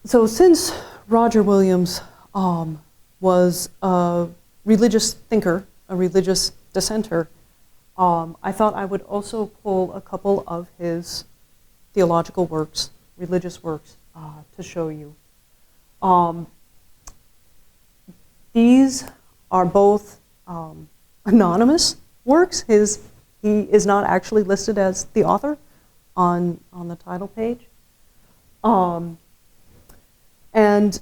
So since Roger Williams was a religious thinker, a religious dissenter, I thought I would also pull a couple of his theological works, religious works, to show you. These are both anonymous works. He is not actually listed as the author on the title page. And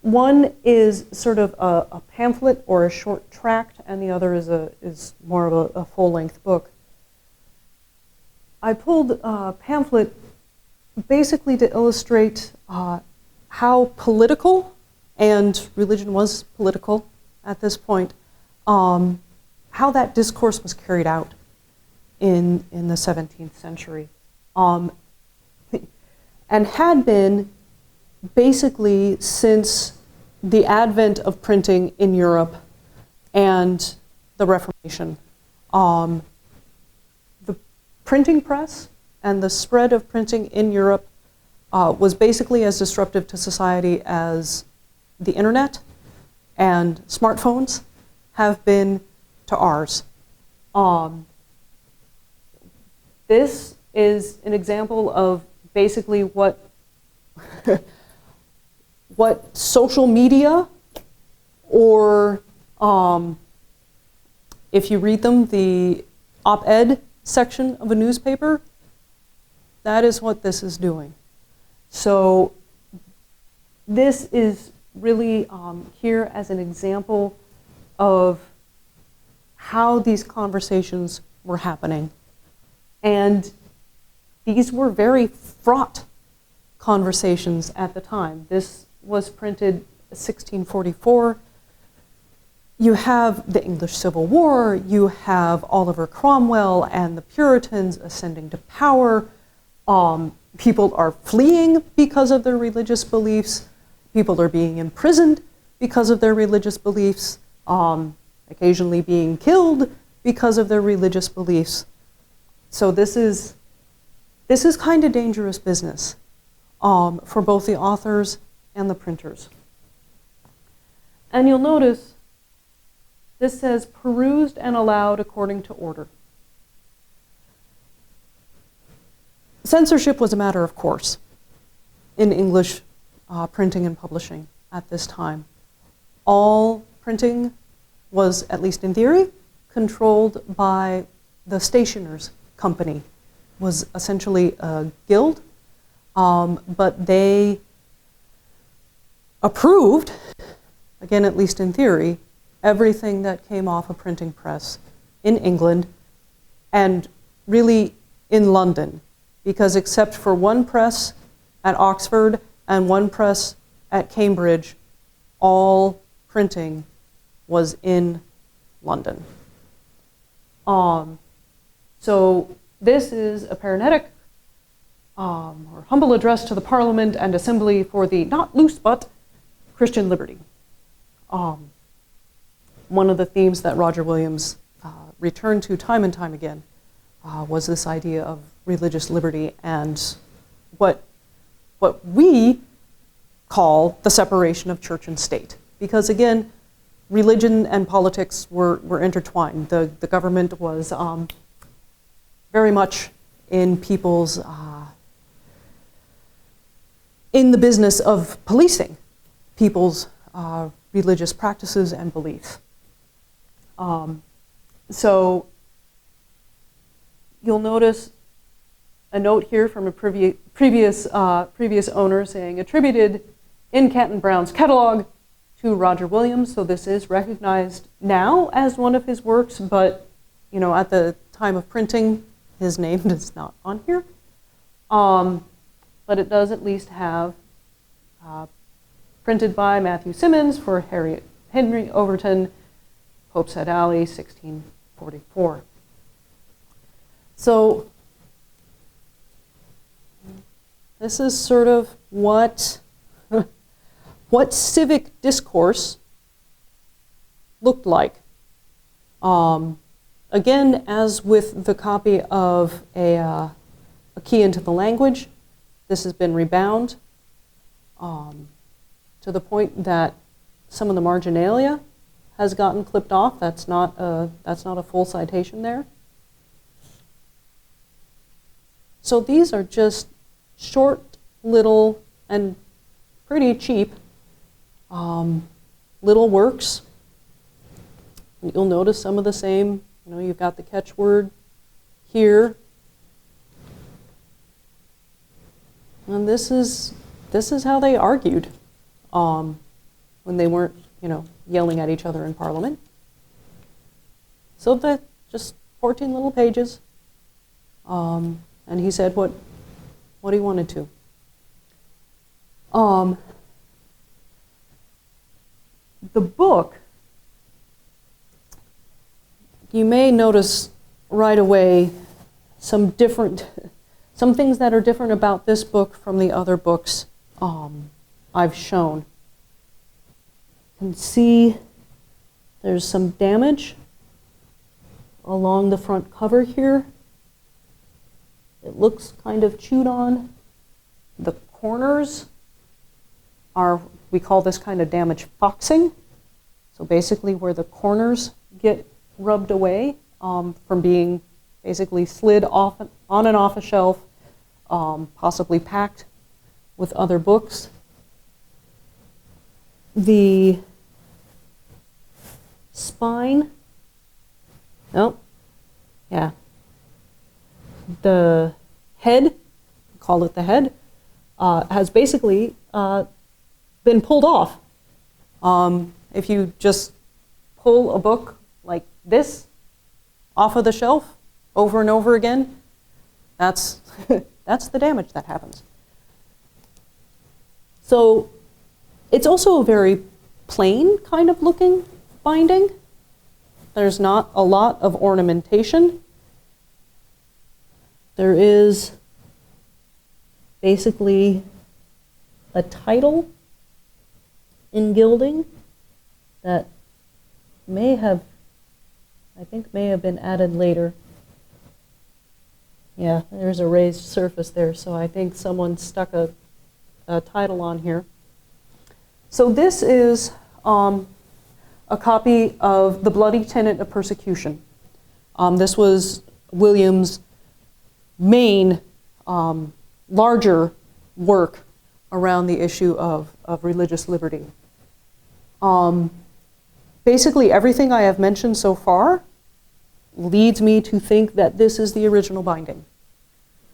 one is sort of a pamphlet or a short tract, and the other is more of a full-length book. I pulled a pamphlet basically to illustrate how political, and religion was political at this point, how that discourse was carried out in the 17th century, and had been basically since the advent of printing in Europe and the Reformation. The printing press and the spread of printing in Europe was basically as disruptive to society as the internet and smartphones have been to ours. This is an example of basically what what social media, or if you read them, the op-ed section of a newspaper, that is what this is doing. So this is really here as an example of how these conversations were happening. And these were very fraught conversations at the time. This was printed 1644. You have the English Civil War, you have Oliver Cromwell and the Puritans ascending to power. People are fleeing because of their religious beliefs. People are being imprisoned because of their religious beliefs, occasionally being killed because of their religious beliefs. So this is kind of dangerous business for both the authors and the printers. And you'll notice this says perused and allowed according to order. Censorship was a matter of course in English printing and publishing at this time. All printing was, at least in theory, controlled by the stationers' company. Was essentially a guild, but they approved, again, at least in theory, everything that came off a printing press in England and really in London, because except for one press at Oxford and one press at Cambridge, all printing was in London. So this is a paranetic or humble address to the Parliament and Assembly for the not loose but Christian liberty. One of the themes that Roger Williams returned to time and time again was this idea of religious liberty and what we call the separation of church and state. Because again, religion and politics were intertwined. The government was very much in people's, in the business of policing people's religious practices and beliefs. So you'll notice a note here from a previous owner saying attributed in Canton Brown's catalog to Roger Williams. So this is recognized now as one of his works, but at the time of printing, his name is not on here. But it does at least have printed by Matthew Simmons for Henry Overton, Pope's Head Alley, 1644. So this is sort of what civic discourse looked like. Again, as with the copy of a key into the language, this has been rebound. to the point that some of the marginalia has gotten clipped off. That's not a full citation there. So these are just short, little, and pretty cheap little works. You'll notice some of the same. You know, you've got the catchword here, and this is how they argued when they weren't, you know, yelling at each other in Parliament. So that just 14 little pages, and he said what he wanted to. The book, you may notice right away some things that are different about this book from the other books I've shown. You can see there's some damage along the front cover here. It looks kind of chewed on. The corners are, we call this kind of damage foxing. So basically where the corners get rubbed away from being basically slid off on and off a shelf, possibly packed with other books. The spine, the head, call it the head, has basically been pulled off. If you just pull a book like this off of the shelf over and over again, that's that's the damage that happens. So it's also a very plain kind of looking binding. There's not a lot of ornamentation. There is basically a title in gilding that may have been added later. Yeah, there's a raised surface there, so I think someone stuck a title on here. So this is a copy of The Bloody Tenet of Persecution. This was William's main larger work around the issue of religious liberty. Basically everything I have mentioned so far leads me to think that this is the original binding.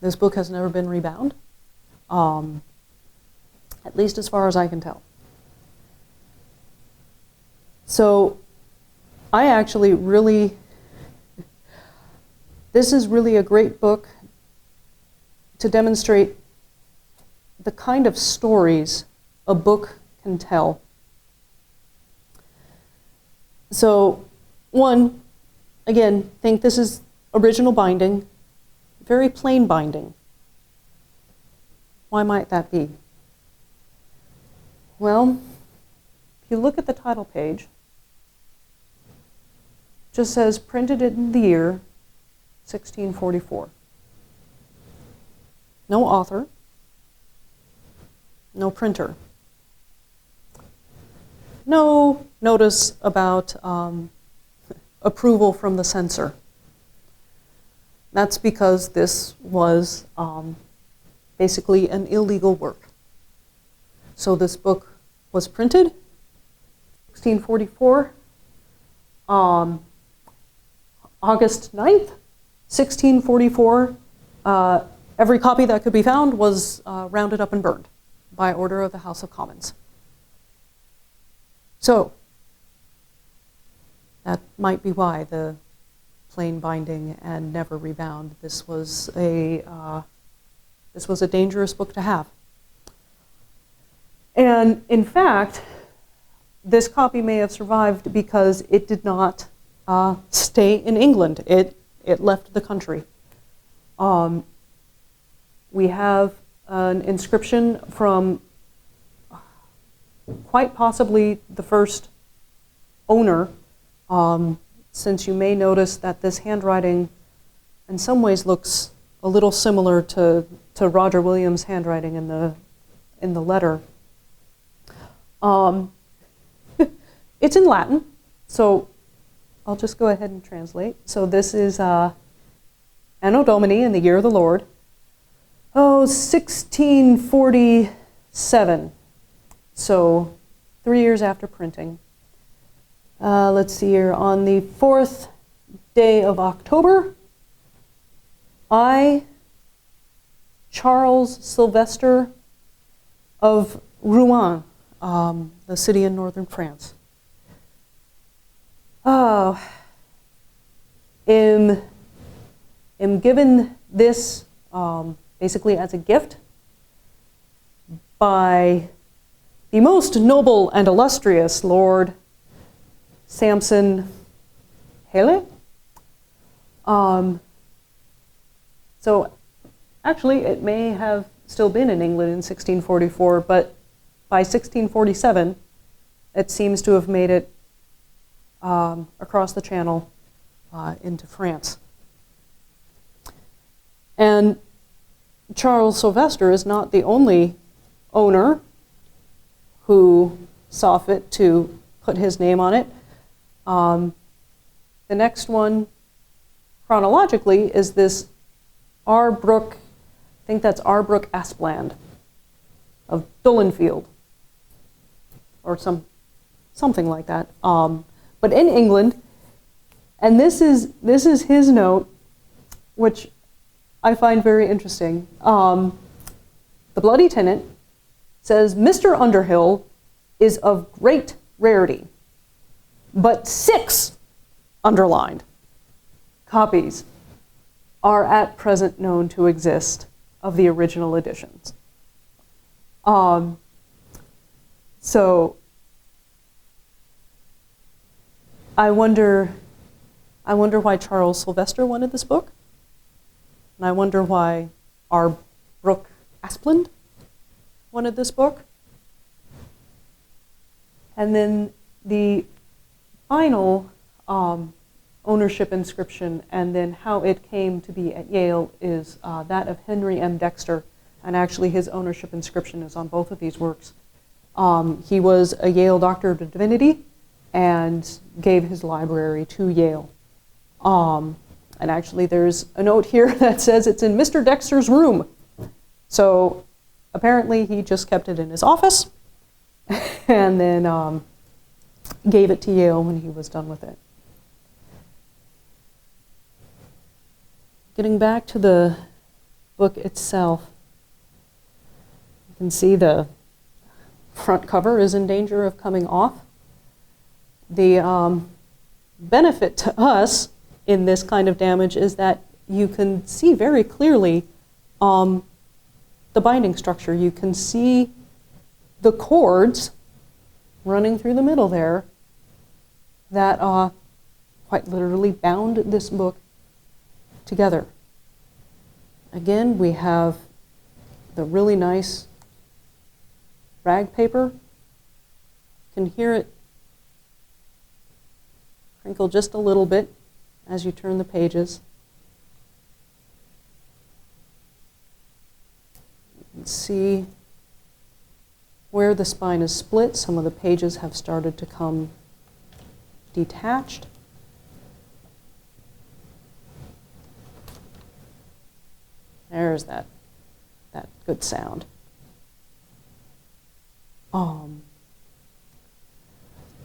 This book has never been rebound, at least as far as I can tell. So I actually this is really a great book to demonstrate the kind of stories a book can tell. So, one, again, think this is original binding, very plain binding. Why might that be? Well, if you look at the title page, it just says printed in the year 1644. No author, no printer. No notice about approval from the censor. That's because this was basically an illegal work. So this book was printed 1644, August 9th, 1644. Every copy that could be found was rounded up and burned by order of the House of Commons. So that might be why the plain binding and never rebound. This was a dangerous book to have. And in fact, this copy may have survived because it did not stay in England. It left the country. We have an inscription from quite possibly the first owner, since you may notice that this handwriting in some ways looks a little similar to Roger Williams' handwriting in the letter Um, it's in Latin, so I'll just go ahead and translate. So this is Anno Domini, in the year of the Lord. 1647. So 3 years after printing. Let's see here. On the 4th day of October, I, Charles Sylvester of Rouen, the city in northern France, am given this basically as a gift by the most noble and illustrious Lord Samson Yale. So actually it may have still been in England in 1644, but by 1647 it seems to have made it across the channel into France. And Charles Sylvester is not the only owner who saw fit to put his name on it. The next one, chronologically, is this R. Brooke, I think that's R. Brooke Aspland of Dullenfield, or something like that. But in England, and this is his note, which I find very interesting. The Bloody Tenant says, Mr. Underhill is of great rarity, but 6, underlined, copies are at present known to exist of the original editions. So I wonder why Charles Sylvester wanted this book. And I wonder why R. Brooke Aspland wanted this book. And then the final ownership inscription, and then how it came to be at Yale, is that of Henry M. Dexter. And actually his ownership inscription is on both of these works. He was a Yale Doctor of Divinity and gave his library to Yale. And actually there's a note here that says it's in Mr. Dexter's room. So apparently he just kept it in his office and then gave it to Yale when he was done with it. Getting back to the book itself, you can see the front cover is in danger of coming off. The benefit to us in this kind of damage is that you can see very clearly the binding structure. You can see the cords running through the middle there that quite literally bound this book together. Again, we have the really nice rag paper. You can hear it crinkle just a little bit as you turn the pages. You can see where the spine is split. Some of the pages have started to come detached. There's that good sound.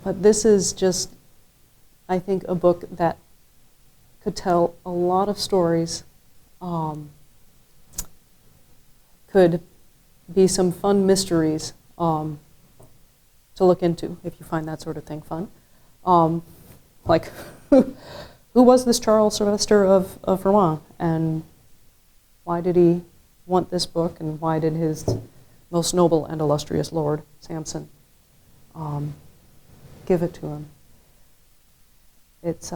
But this is just, I think, a book that could tell a lot of stories, could be some fun mysteries to look into if you find that sort of thing fun. Like, who was this Charles Sylvester of Rouen, and why did he want this book, and why did his most noble and illustrious Lord, Samson, give it to him? It's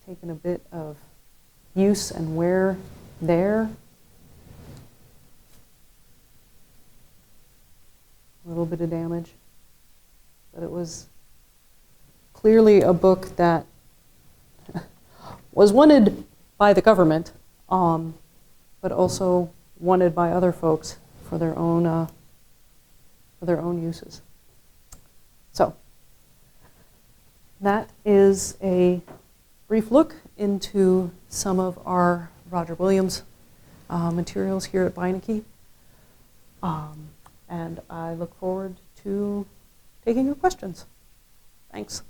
taken a bit of use and wear there. A little bit of damage. But it was clearly a book that was wanted by the government, but also wanted by other folks for their own for their own uses. So that is a brief look into some of our Roger Williams materials here at Beinecke. And I look forward to taking your questions. Thanks.